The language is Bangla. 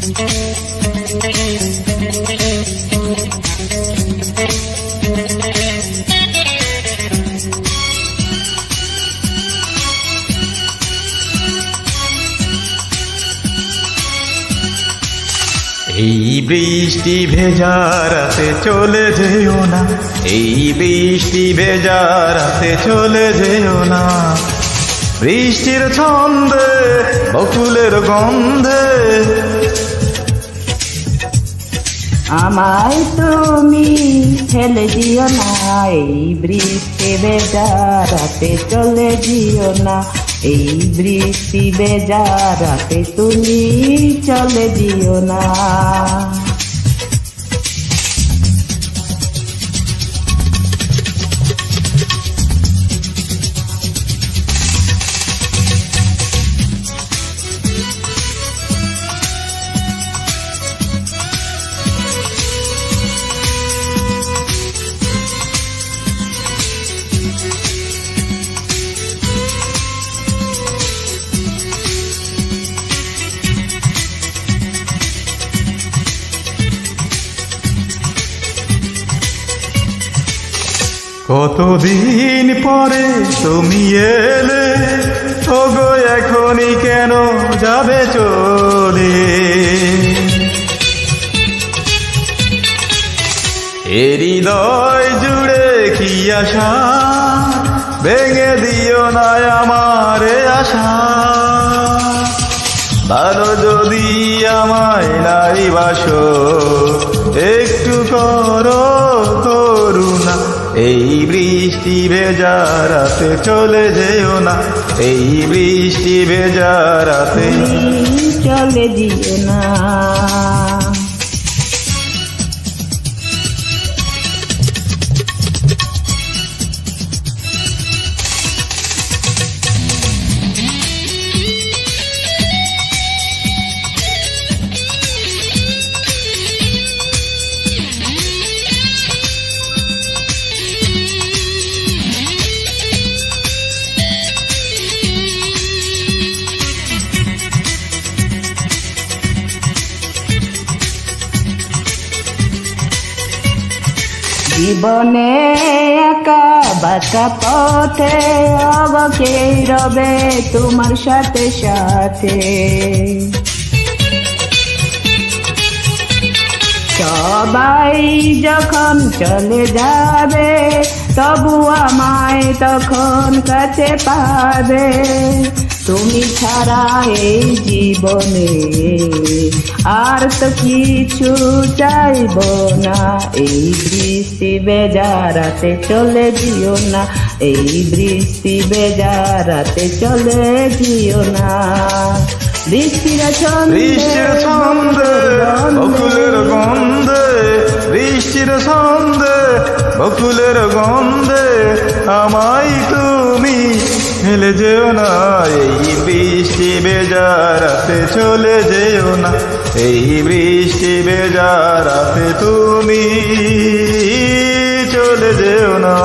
এই বৃষ্টি ভেজা রাতে চলে যেও না, এই বৃষ্টি ভেজা রাতে চলে যেও না। বৃষ্টির ছন্দে বকুলের গন্ধে আমায় তুমি ফেলে দিও না, এই বৃষ্টি ভেজা রাতে চলে যেও না। এই বৃষ্টি ভেজা রাতে তুমি চলে যেও না। কতদিন পরে তুমি এলে, ওগো এখনই কেন যাবে চলে? এ হৃদয় জুড়ে কি আশা, ভেঙে দিও না আমার আশা। ভালো যদি আমায় নাই বাসো, একটু করো করুণা। এই বৃষ্টি ভেজা রাতে চলে যেও না, এই বৃষ্টি ভেজা রাতে চলে যেও না। জীবনে একা বাঁকা পথে অবকে রবে তোমার সাথে সাথে। সবাই যখন চলে যাবে, তবু আমায় তখন কাছে পাবে। তুমি ছাড়া এই জীবনে আর তো কিছু চাইব না। এই বৃষ্টি ভেজা রাতে চলে যেও না, এই বৃষ্টি ভেজা রাতে চলে যেও না। বৃষ্টির ছন্দে বকুলের গন্ধে, বৃষ্টির ছন্দে বকুলের গন্ধে আমায় তুমি ফেলে যেও না। এই বৃষ্টি ভেজা রাতে চলে যেও না, এই বৃষ্টি ভেজা রাতে তুমি চলে যেও না।